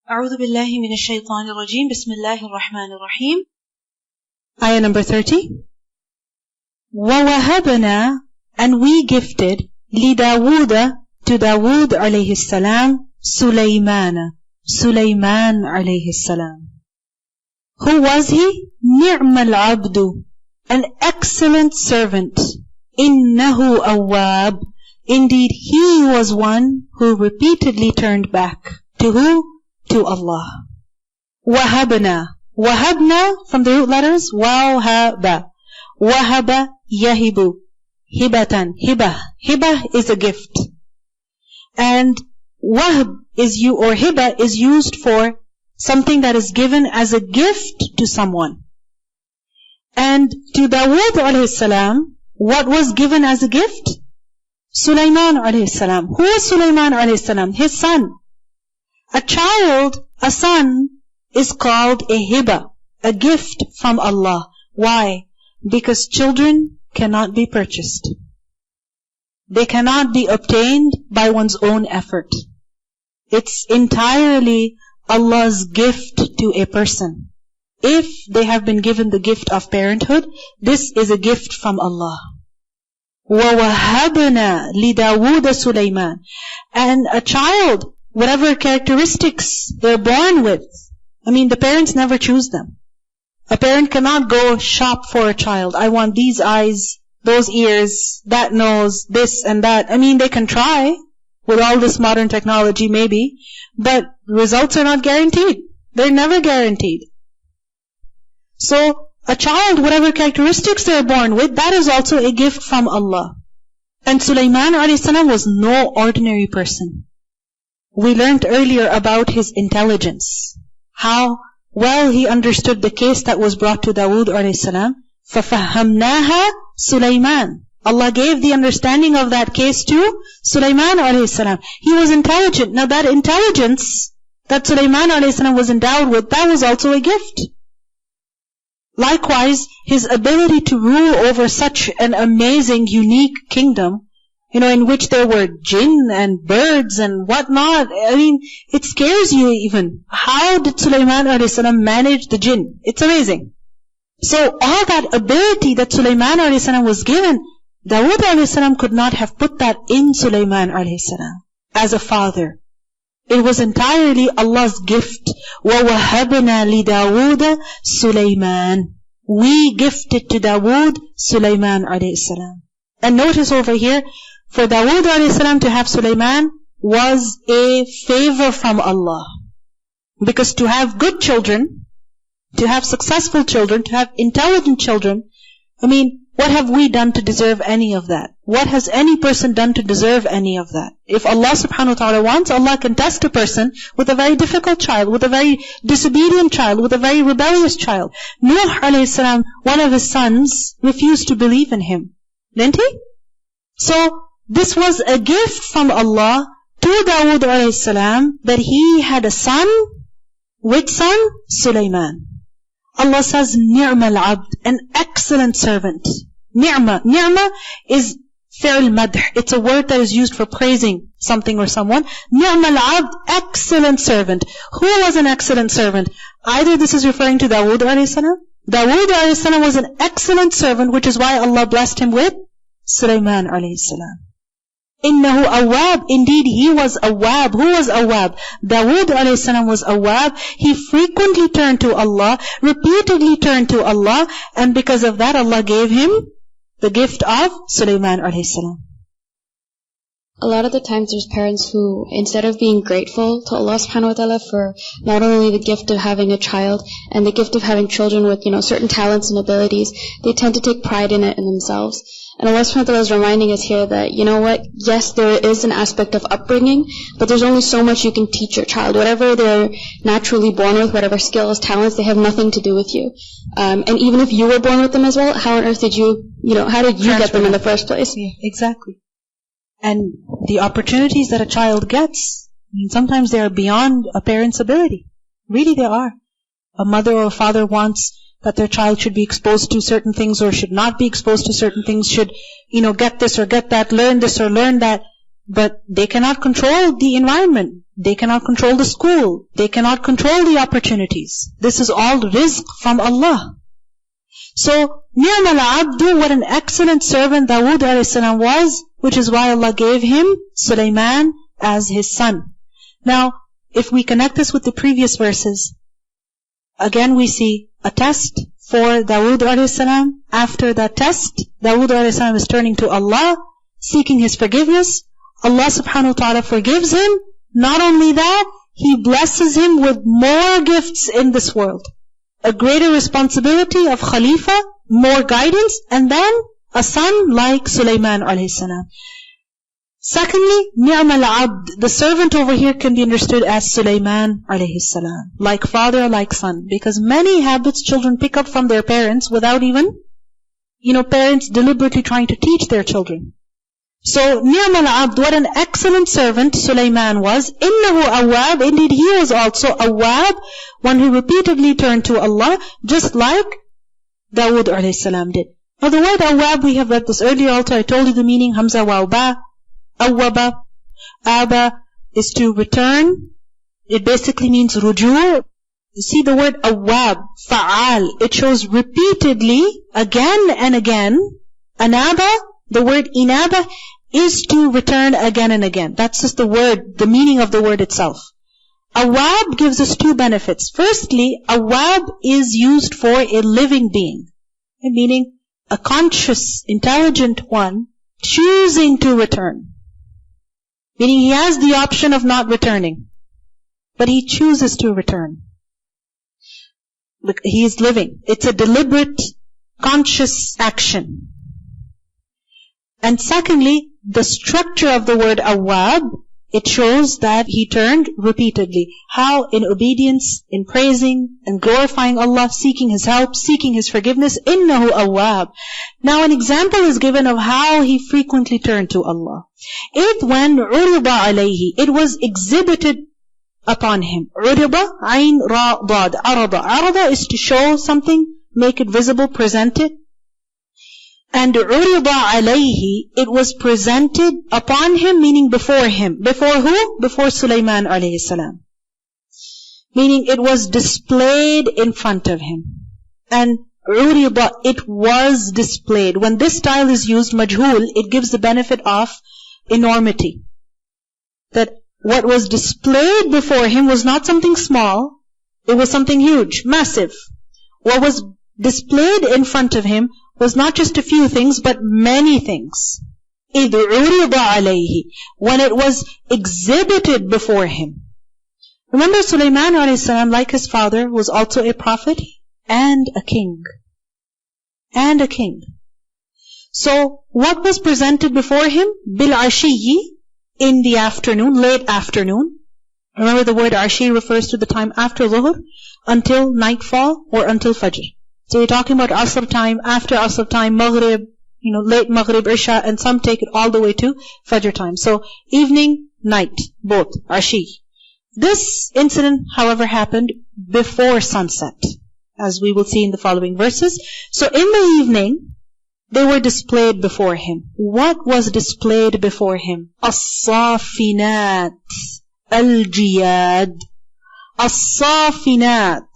أعوذ بالله من الشيطان الرجيم بسم الله الرحمن الرحيم. Ayah number 30. وَوَهَبْنَا, and we gifted لِدَاوُودَ, to Dawud alayhi salam, Sulaiman alayhi salam. Who was he? نِعْمَ الْعَبْدُ, an excellent servant. إِنَّهُ أَوَّابٌ, indeed he was one who repeatedly turned back. To who? To Allah. وَهَبْنَا, وَهَبْنَا from the root letters, وَهَبَ, وَهَبَ يَهِبُ, hibatan, hibah is a gift. And wahb is or hiba is used for something that is given as a gift to someone. And to Dawud alayhi salam, what was given as a gift? Sulaiman alayhi salam. Who is Sulaiman alayhi salam? His son. A child, a son, is called a hiba, a gift from Allah. Why? Because children cannot be purchased. They cannot be obtained by one's own effort. It's entirely Allah's gift to a person. If they have been given the gift of parenthood, this is a gift from Allah. وَوَهَبْنَا لِدَاوُودَ سُلَيْمَانَ. And a child, whatever characteristics they're born with, the parents never choose them. A parent cannot go shop for a child. I want these eyes, those ears, that nose, this and that. They can try with all this modern technology maybe, but results are not guaranteed. They're never guaranteed. So, a child, whatever characteristics they're born with, that is also a gift from Allah. And Sulaiman alayhi salam was no ordinary person. We learned earlier about his intelligence. How well he understood the case that was brought to Dawud alayhi salam. فَفَهَّمْنَاهَا Sulaiman. Allah gave the understanding of that case to Sulaiman alayhi salam. He was intelligent. Now that intelligence that Sulaiman alayhi salam was endowed with, that was also a gift. Likewise, his ability to rule over such an amazing, unique kingdom, in which there were jinn and birds and whatnot. It scares you even. How did Sulaiman alayhi salam manage the jinn? It's amazing. So all that ability that Sulaiman alayhi salam was given, Dawud alayhi salam could not have put that in Sulaiman alayhi salam as a father. It was entirely Allah's gift. وَوَهَبْنَا لِدَاوُودَ سُلَيْمَانَ. We gifted to Dawud Sulaiman alayhi salam. And notice over here, for Dawud alayhi salam to have Sulaiman was a favor from Allah. Because to have good children, to have successful children, to have intelligent children, what have we done to deserve any of that? What has any person done to deserve any of that? If Allah subhanahu wa ta'ala wants, Allah can test a person with a very difficult child, with a very disobedient child, with a very rebellious child. Nuh alayhi salam, one of his sons, refused to believe in him. Didn't he? So, this was a gift from Allah to Dawud alayhi salam, that he had a son. Which son? Sulaiman. Allah says, نِعْمَ الْعَبْدِ, an excellent servant. Ni'ma is fi'l madh. It's a word that is used for praising something or someone. نِعْمَ الْعَبْدِ, excellent servant. Who was an excellent servant? Either this is referring to Dawud alayhi salam. Dawud alayhi salam was an excellent servant, which is why Allah blessed him with Sulaiman alayhi salam. إِنَّهُ أَوَّابٌ, indeed he was awwab. Who was awwab? Dawud alayhi salam was awwab. He frequently turned to Allah, repeatedly turned to Allah, and because of that Allah gave him the gift of Sulaiman alayhi salam. A lot of the times there's parents who, instead of being grateful to Allah subhanahu wa ta'ala for not only the gift of having a child and the gift of having children with, certain talents and abilities, they tend to take pride in it in themselves. And Allah subhanahu wa ta'ala is reminding us here that, yes, there is an aspect of upbringing, but there's only so much you can teach your child. Whatever they're naturally born with, whatever skills, talents, they have nothing to do with you. And even if you were born with them as well, how on earth did you get them in the first place? Yeah, exactly. And the opportunities that a child gets, sometimes they are beyond a parent's ability. Really they are. A mother or a father wants that their child should be exposed to certain things or should not be exposed to certain things, should, get this or get that, learn this or learn that. but they cannot control the environment. They cannot control the school. They cannot control the opportunities. This is all rizq from Allah. So, ni'mal abdu, what an excellent servant Dawud a.s. was, which is why Allah gave him Sulaiman as his son. Now, if we connect this with the previous verses, again we see a test for Dawud a.s. After that test, Dawud a.s. is turning to Allah, seeking His forgiveness. Allah subhanahu wa ta'ala forgives him. Not only that, He blesses him with more gifts in this world. A greater responsibility of Khalifa, more guidance, and then a son like Sulaiman a.s. Secondly, ni'mal abd, the servant over here can be understood as Sulaiman a.s. Like father, like son. Because many habits children pick up from their parents without even, parents deliberately trying to teach their children. So, ni'mal abd, what an excellent servant Sulaiman was. Innahu awwab, indeed he was also awwab, one who repeatedly turned to Allah, just like Dawud a.s. did. Now the word awwab, we have read this earlier also, I told you the meaning, hamza wa ba, awwaba, aba is to return. It basically means rujur. You see the word awwab, fa'al, it shows repeatedly, again and again. Anaba, the word inaba, is to return again and again. That's just the word, the meaning of the word itself. Awwab gives us two benefits. Firstly, awwab is used for a living being, meaning a conscious, intelligent one choosing to return. Meaning he has the option of not returning, but he chooses to return. Look, he is living. It's a deliberate, conscious action. And secondly, the structure of the word awwab, it shows that he turned repeatedly. How? In obedience, in praising and glorifying Allah, seeking His help, seeking His forgiveness. Innahu awwab. Now an example is given of how he frequently turned to Allah. When urida alayhi, it was exhibited upon him. Urida, ayn, ra, dad, arada. Arada is to show something, make it visible, present it. And urida alayhi, it was presented upon him, meaning before him. Before who? Before Sulaiman a.s. Meaning it was displayed in front of him. And urida, it was displayed. When this style is used, majhul, it gives the benefit of enormity. That what was displayed before him was not something small, it was something huge, massive. What was displayed in front of him was not just a few things, but many things. إِذْ عُرِضَ عَلَيْهِ, when it was exhibited before him. Remember, Sulaiman a.s., like his father, was also a prophet and a king. And a king. So, what was presented before him? بِالْعَشِيِّ, in the afternoon, late afternoon. Remember the word ashi refers to the time after Zuhr, until nightfall or until Fajr. So you're talking about Asr time, after Asr time, Maghrib, late Maghrib, Isha, and some take it all the way to Fajr time. So evening, night, both, Ashi. This incident, however, happened before sunset, as we will see in the following verses. So in the evening, they were displayed before him. What was displayed before him? As-safinat, al-jiyad. As-safinat,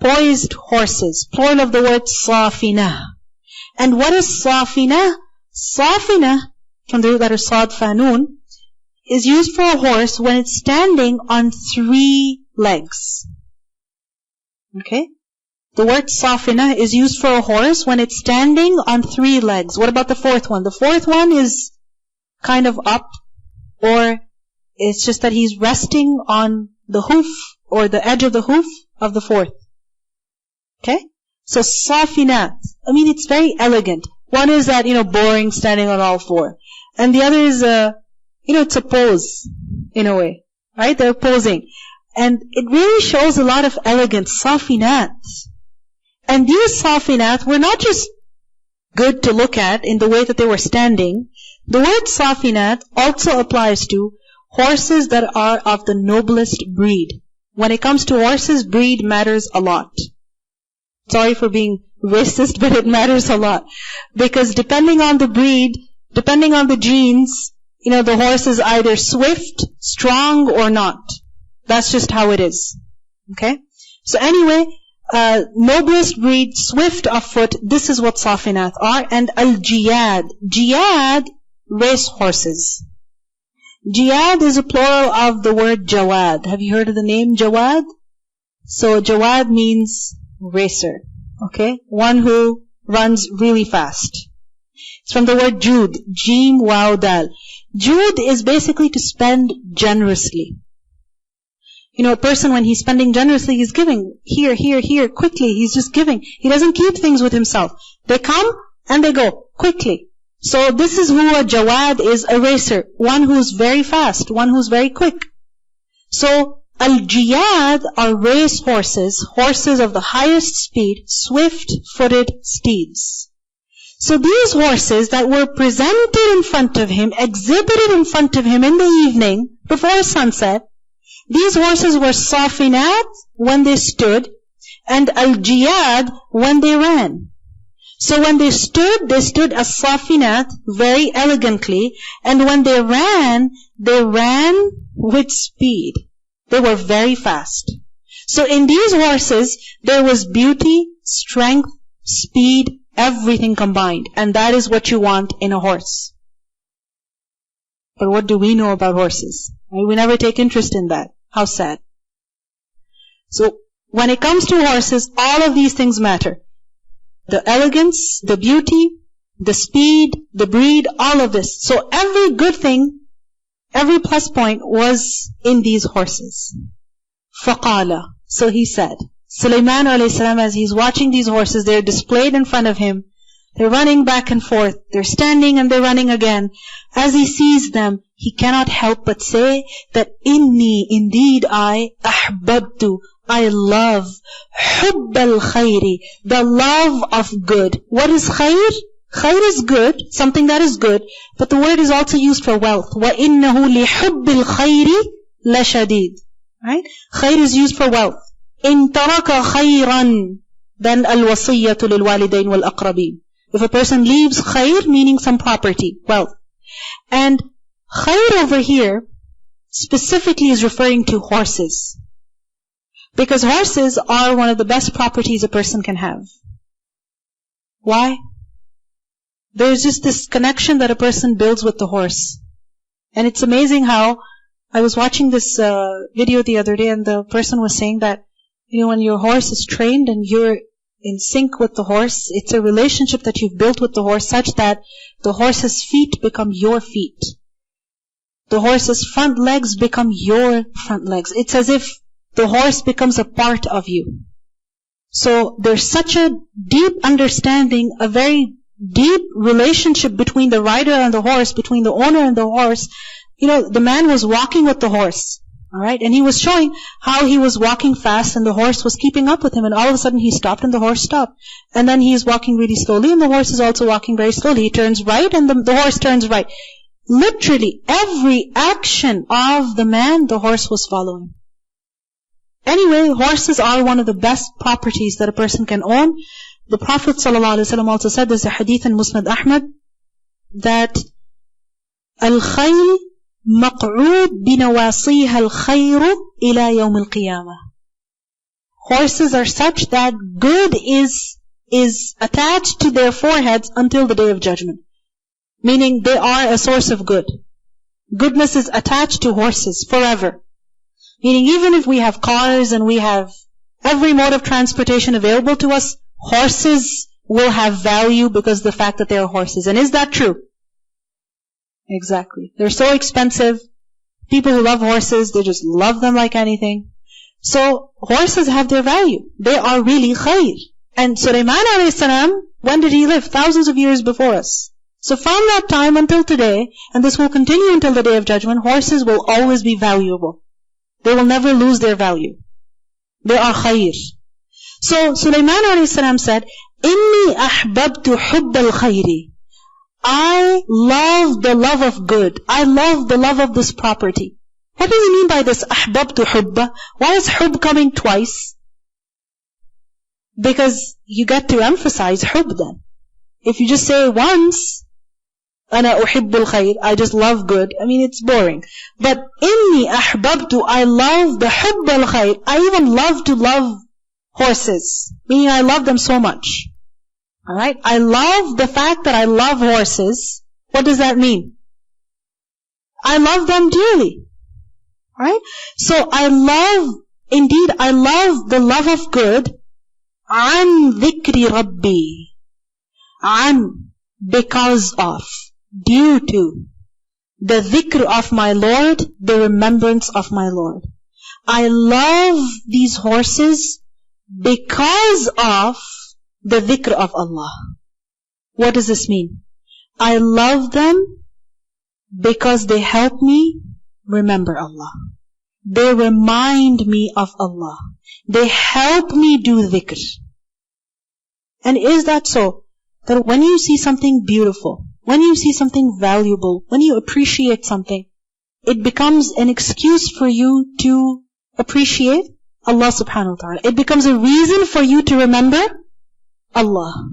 poised horses, plural of the word safina. And what is safina? Safina, from the root letter sad fanun, is used for a horse when it's standing on 3 legs. Okay? The word safina is used for a horse when it's standing on 3 legs. What about the 4th one? The 4th one is kind of up, or it's just that he's resting on the hoof, or the edge of the hoof of the 4th. Okay? So, safinat. It's very elegant. One is that, boring, standing on all 4. And the other is, it's a pose, in a way. Right? They're posing. And it really shows a lot of elegance. Safinat. And these safinat were not just good to look at in the way that they were standing. The word safinat also applies to horses that are of the noblest breed. When it comes to horses, breed matters a lot. Sorry for being racist, but it matters a lot. Because depending on the breed, depending on the genes, the horse is either swift, strong, or not. That's just how it is. Okay? So anyway, noblest breed, swift of foot, this is what safinat are. And al-jiyad. Jiyad, race horses. Jiyad is a plural of the word jawad. Have you heard of the name jawad? So jawad means racer. Okay? One who runs really fast. It's from the word jud. Jim, waw, dal. Jud is basically to spend generously. A person when he's spending generously, he's giving here, here, here, quickly. He's just giving. He doesn't keep things with himself. They come and they go quickly. So this is who a jawad is, a racer. One who's very fast, one who's very quick. So al-jiyad are race horses, horses of the highest speed, swift-footed steeds. So these horses that were presented in front of him, exhibited in front of him in the evening, before sunset, these horses were safinat when they stood, and al-jiyad when they ran. So when they stood as safinat, very elegantly, and when they ran with speed. They were very fast. So in these horses, there was beauty, strength, speed, everything combined. And that is what you want in a horse. But what do we know about horses? We never take interest in that. How sad. So when it comes to horses, all of these things matter. The elegance, the beauty, the speed, the breed, all of this. So every good thing, every plus point was in these horses. فَقَالَ. So he said, Sulaiman alayhi salam, as he's watching these horses, they're displayed in front of him. They're running back and forth. They're standing and they're running again. As he sees them, he cannot help but say that inni, indeed I, ahbabtu, I love, hubb al-khayri, the love of good. What is khayr? Khayr is good, something that is good, but the word is also used for wealth. وَإِنَّهُ لِحُبِّ الْخَيْرِ لَشَدِيدٌ. Right? Khayr is used for wealth. إِن تَرَكَ خَيْرًا then al-wasiyyatu lil-walidayn wal-aqrabin. If a person leaves khayr, meaning some property, wealth. And khayr over here specifically is referring to horses. Because horses are one of the best properties a person can have. Why? There's just this connection that a person builds with the horse. And it's amazing how, I was watching this video the other day and the person was saying that, when your horse is trained and you're in sync with the horse, it's a relationship that you've built with the horse such that the horse's feet become your feet. The horse's front legs become your front legs. It's as if the horse becomes a part of you. So there's such a deep understanding, a very deep relationship between the rider and the horse, between the owner and the horse. The man was walking with the horse. Alright, and he was showing how he was walking fast and the horse was keeping up with him, and all of a sudden he stopped and the horse stopped. And then he is walking really slowly and the horse is also walking very slowly. He turns right and the horse turns right. Literally, every action of the man, the horse was following. Anyway, horses are one of the best properties that a person can own. The Prophet ﷺ also said, there's a hadith in Musnad Ahmad, that al-khayl مَقْعُودْ بِنَوَاصِيهَا الْخَيْرُ إِلَى يَوْمِ الْقِيَامَةِ. Horses are such that good is attached to their foreheads until the day of judgment. Meaning they are a source of good. Goodness is attached to horses forever. Meaning even if we have cars and we have every mode of transportation available to us, horses will have value because of the fact that they are horses. And is that true? Exactly. They're so expensive. People who love horses, they just love them like anything. So horses have their value. They are really khayr. And Sulaiman alayhi salam, when did he live? Thousands of years before us. So from that time until today, and this will continue until the day of judgment, horses will always be valuable. They will never lose their value. They are khayr. So Sulaiman alayhi salam said, Inni ahbabtu hubb al-khayri. I love the love of good. I love the love of this property. What does he mean by this ahbabtu hubba? Why is hubb coming twice? Because you get to emphasize hubb then. If you just say once, أنا أحب الخير, I just love good. I mean, it's boring. But إني أحببت, I love the حب الخير. I even love to love horses. Meaning I love them so much. Alright? I love the fact that I love horses. What does that mean? I love them dearly. Alright? So I love the love of good. عن ذكر ربي. عن, because of, due to, the dhikr of my Lord, the remembrance of my Lord. I love these horses because of the dhikr of Allah. What does this mean? I love them because they help me remember Allah. They remind me of Allah. They help me do dhikr. And is that so? That when you see something beautiful, when you see something valuable, when you appreciate something, it becomes an excuse for you to appreciate Allah subhanahu wa ta'ala. It becomes a reason for you to remember Allah.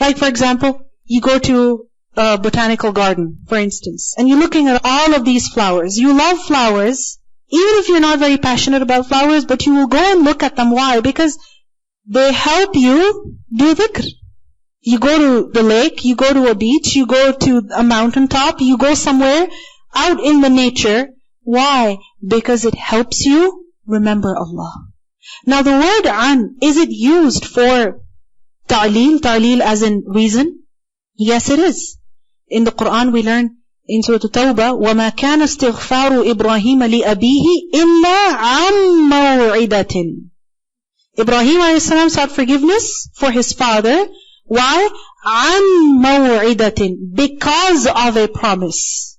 Like for example, you go to a botanical garden, for instance, and you're looking at all of these flowers. You love flowers, even if you're not very passionate about flowers, but you will go and look at them. Why? Because they help you do dhikr. You go to the lake, you go to a beach, you go to a mountaintop, you go somewhere out in the nature. Why? Because it helps you remember Allah. Now the word an, is it used for ta'leel? Ta'leel as in reason? Yes, it is. In the Quran we learn in Surah Tawbah, وَمَا كَانَ اسْتِغْفَارُ إِبْرَاهِيمَ لِأَبِيهِ إِلَّا عَن مَوْعِدَةٍ. Ibrahim a.s. sought forgiveness for his father. Why? عَن مَوْعِدَةٍ, because of a promise.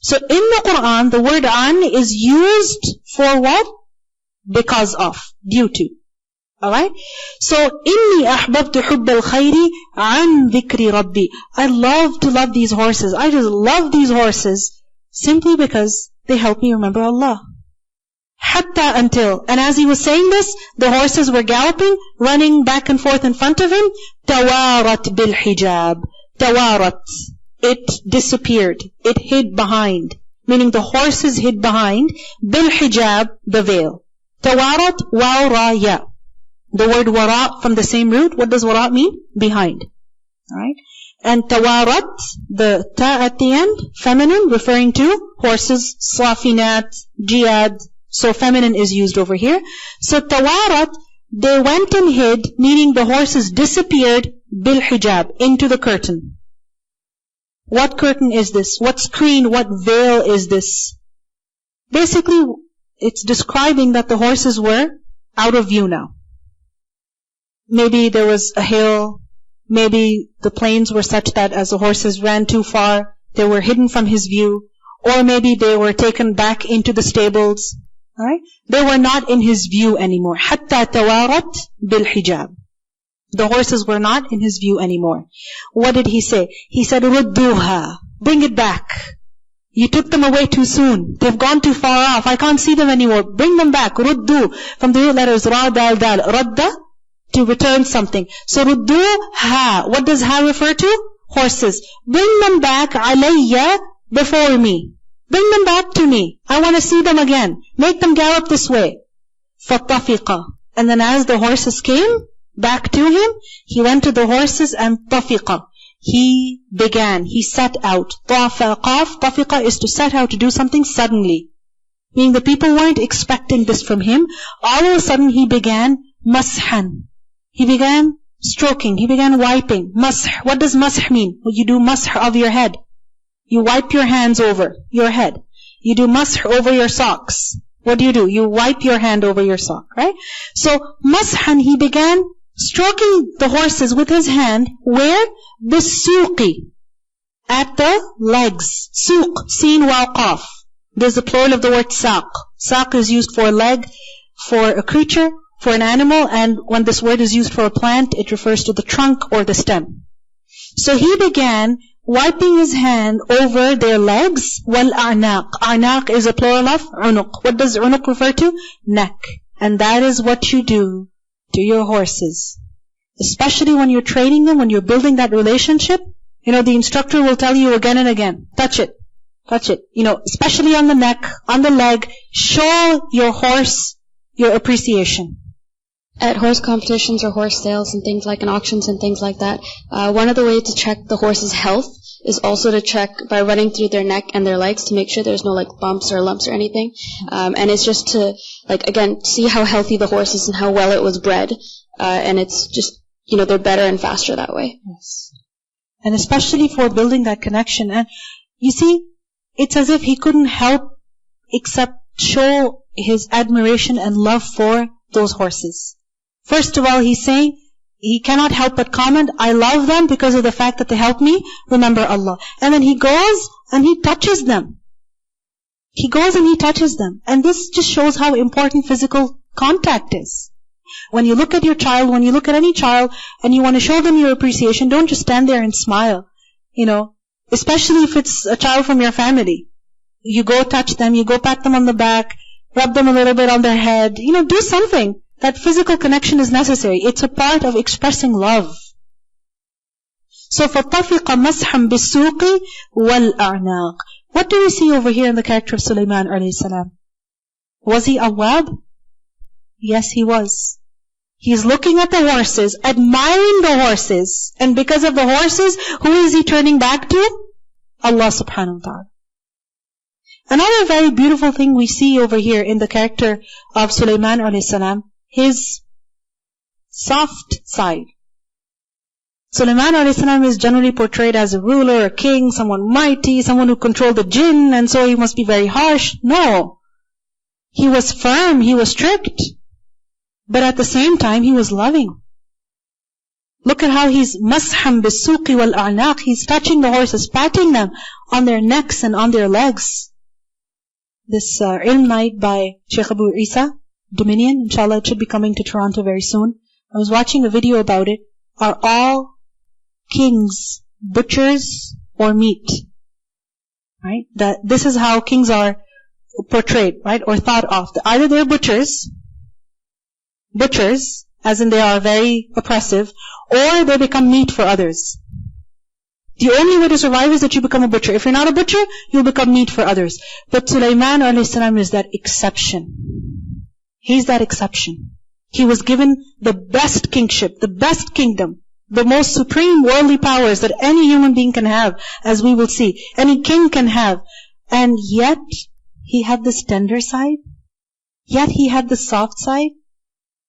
So in the Quran, the word an is used for what? Because of, due to. Alright? So, إِنِّي أَحْبَبْتُ حُبَّ الْخَيْرِ عَنْ ذِكْرِ رَبِّي. I love to love these horses. I just love these horses simply because they help me remember Allah. Hatta, until. And as he was saying this, the horses were galloping, running back and forth in front of him. تَوَارَتْ بِالْحِجَابِ. تَوَارَتْ. It disappeared. It hid behind. Meaning the horses hid behind. بِالْحِجَابِ, the veil. تَوَارَتْ وَرَايَ. The word wara from the same root. What does wara mean? Behind. Alright? And tawarat, the ta at the end, feminine, referring to horses, safinat, jiyad. So feminine is used over here. So tawarat, they went and hid, meaning the horses disappeared, bil hijab, into the curtain. What curtain is this? What screen, what veil is this? Basically, it's describing that the horses were out of view now. Maybe there was a hill, maybe the plains were such that as the horses ran too far, they were hidden from his view, or maybe they were taken back into the stables. Alright? They were not in his view anymore. حَتَّى تَوَارَتْ بِالْحِجَابِ. The horses were not in his view anymore. What did he say? He said, رُدُّوهَا. Bring it back. You took them away too soon. They've gone too far off. I can't see them anymore. Bring them back. رُدُّو. From the root letters ra, dal, dal. Radda, to return something. So رُدُّوهَا. What does ha refer to? Horses. Bring them back عَلَيَّ, before me. Bring them back to me. I want to see them again. Make them gallop this way. فَطَفِقَ. And then as the horses came back to him, he went to the horses and طَفِقَ. He began. He set out. طَفِقَ is to set out to do something suddenly. Meaning the people weren't expecting this from him. All of a sudden he began mashan. He began stroking. He began wiping. Masah. What does masah mean? Well, you do masah of your head. You wipe your hands over your head. You do masah over your socks. What do? You wipe your hand over your sock, right? So, mashan, he began stroking the horses with his hand. Where? Bisuqi. At the legs. Suq, sin wal qaf. There's the plural of the word saq. Saq is used for a leg, for a creature, for an animal, and when this word is used for a plant, it refers to the trunk or the stem. So he began wiping his hand over their legs. Wal a'naq. A'naq is a plural of unuq. What does unuq refer to? Neck. And that is what you do to your horses. Especially when you're training them, when you're building that relationship. The instructor will tell you again and again, touch it. Touch it. Especially on the neck, on the leg. Show your horse your appreciation. At horse competitions or horse sales and things like in auctions and things like that, one of the ways to check the horse's health is also to check by running through their neck and their legs to make sure there's no bumps or lumps or anything. And it's just to again see how healthy the horse is and how well it was bred. And it's just they're better and faster that way. Yes. And especially for building that connection. And you see, it's as if he couldn't help except show his admiration and love for those horses. First of all, he's saying he cannot help but comment, I love them because of the fact that they help me remember Allah. And then he goes and he touches them. He goes and he touches them. And this just shows how important physical contact is. When you look at your child, when you look at any child, and you want to show them your appreciation, don't just stand there and smile. Especially if it's a child from your family. You go touch them, you go pat them on the back, rub them a little bit on their head. Do something. That physical connection is necessary. It's a part of expressing love. So, فَطَفِقَ مَسْحًا بِالسُّوقِ وَالْأَعْنَاقِ. What do we see over here in the character of Sulaiman alayhi salam? Was he awwab? Yes, he was. He's looking at the horses, admiring the horses. And because of the horses, who is he turning back to? Allah subhanahu wa ta'ala. Another very beautiful thing we see over here in the character of Sulaiman alayhi salam, his soft side. Sulaiman alayhi salam is generally portrayed as a ruler, a king, someone mighty, someone who controlled the jinn, and so he must be very harsh. No. He was firm, he was strict. But at the same time, he was loving. Look at how he's masham bisuqi wal a'naq. He's touching the horses, patting them on their necks and on their legs. This ilm night by Sheikh Abu Isa, Dominion, inshallah it should be coming to Toronto very soon. I was watching a video about it. Are all kings butchers or meat? Right? This is how kings are portrayed, right? Or thought of. Either they're butchers, as in they are very oppressive, or they become meat for others. The only way to survive is that you become a butcher. If you're not a butcher, you'll become meat for others. But Sulaiman alayhi salam is that exception. He's that exception. He was given the best kingship, the best kingdom, the most supreme worldly powers that any human being can have, as we will see. Any king can have. And yet, he had this tender side. Yet he had the soft side.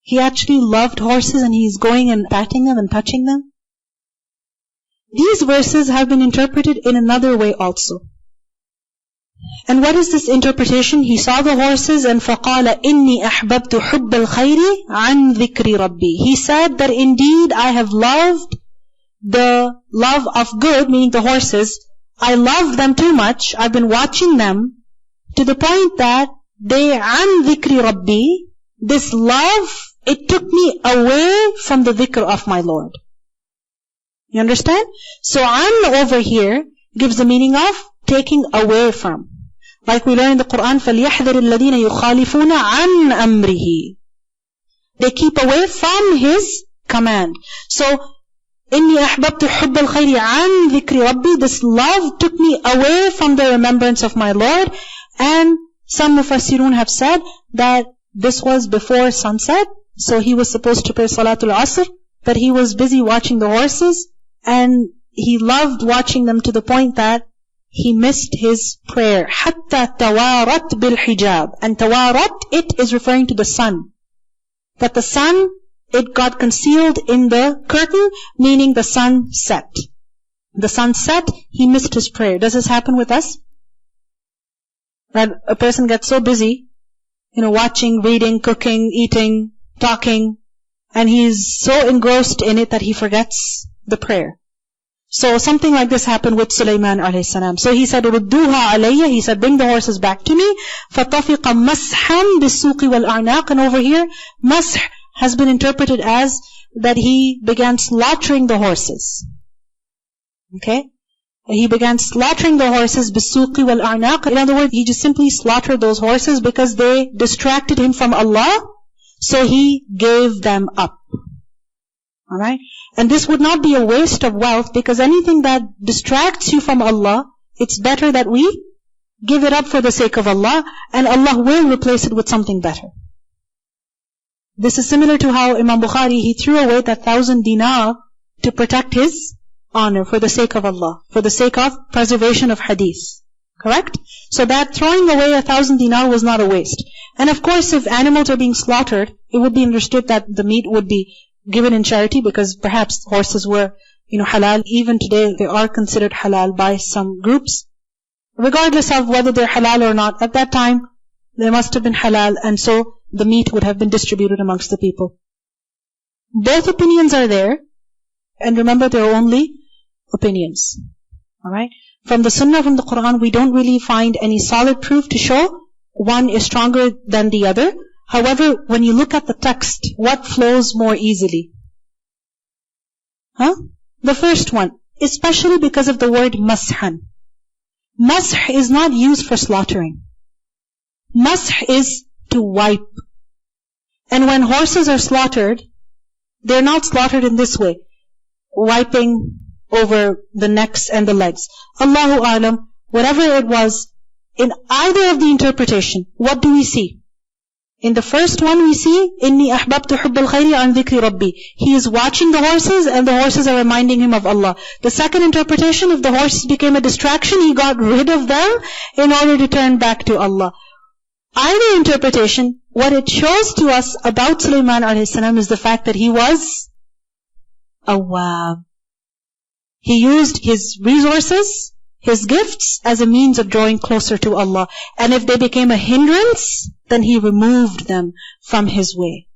He actually loved horses and he's going and patting them and touching them. These verses have been interpreted in another way also. And what is this interpretation? He saw the horses and فَقَالَ إِنِّي أَحْبَبْتُ حُبَّ الْخَيْرِ عَنْ ذِكْرِ رَبِّي. He said that indeed I have loved the love of good, meaning the horses. I love them too much. I've been watching them to the point that they عَنْ ذِكْرِ رَبِّي, this love, it took me away from the dhikr of my Lord. You understand? So an over here gives the meaning of taking away from. Like we learn in the Quran, فَلْيَحْذَرِ الَّذِينَ يُخَالِفُونَ عَنْ أَمْرِهِ. They keep away from His command. So, إِنِّي أَحْبَبْتُ حُبَّ الْخَيْرِ عَنْ ذِكْرِ رَبِّي. This love took me away from the remembrance of my Lord. And some Mufassirun have said that this was before sunset. So he was supposed to pray Salatul Asr, but he was busy watching the horses. And he loved watching them to the point that he missed his prayer. حَتَّى تَوَارَتْ بِالْحِجَابِ. And tawarat, it is referring to the sun. That the sun, it got concealed in the curtain, meaning the sun set. The sun set, he missed his prayer. Does this happen with us? That a person gets so busy, watching, reading, cooking, eating, talking, and he's so engrossed in it that he forgets the prayer. So something like this happened with Sulaiman alayhi salam. So he said, رُدُّوهَا عَلَيَّ. He said, bring the horses back to me. فَطَفِقَ مَسْحًا بِالسُّوقِ وَالْأَعْنَاقِ. And over here, mash has been interpreted as that he began slaughtering the horses. Okay? He began slaughtering the horses بِالسُّوقِ وَالْأَعْنَاقِ. In other words, he just simply slaughtered those horses because they distracted him from Allah. So he gave them up. Alright? And this would not be a waste of wealth, because anything that distracts you from Allah, it's better that we give it up for the sake of Allah, and Allah will replace it with something better. This is similar to how Imam Bukhari, he threw away that 1,000 dinar to protect his honor for the sake of Allah, for the sake of preservation of hadith. Correct? So that throwing away 1,000 dinar was not a waste. And of course, if animals are being slaughtered, it would be understood that the meat would be given in charity, because perhaps horses were, halal. Even today, they are considered halal by some groups. Regardless of whether they're halal or not, at that time, they must have been halal, and so the meat would have been distributed amongst the people. Both opinions are there, and remember, they're only opinions. Alright? From the Sunnah, from the Qur'an, we don't really find any solid proof to show one is stronger than the other. However, when you look at the text, what flows more easily? The first one, especially because of the word mashan. Mash is not used for slaughtering. Mash is to wipe. And when horses are slaughtered, they're not slaughtered in this way, wiping over the necks and the legs. Allahu A'lam, whatever it was, in either of the interpretation, what do we see? In the first one we see, إِنِّي أَحْبَبْتُ حُبَّ الْخَيْرِ عَنْ ذِكْرِ رَبِّي. He is watching the horses, and the horses are reminding him of Allah. The second interpretation, if the horses became a distraction, he got rid of them in order to turn back to Allah. Either interpretation, what it shows to us about Sulaiman a.s. is the fact that he was awwab. He used his resources, his gifts, as a means of drawing closer to Allah. And if they became a hindrance, then he removed them from his way.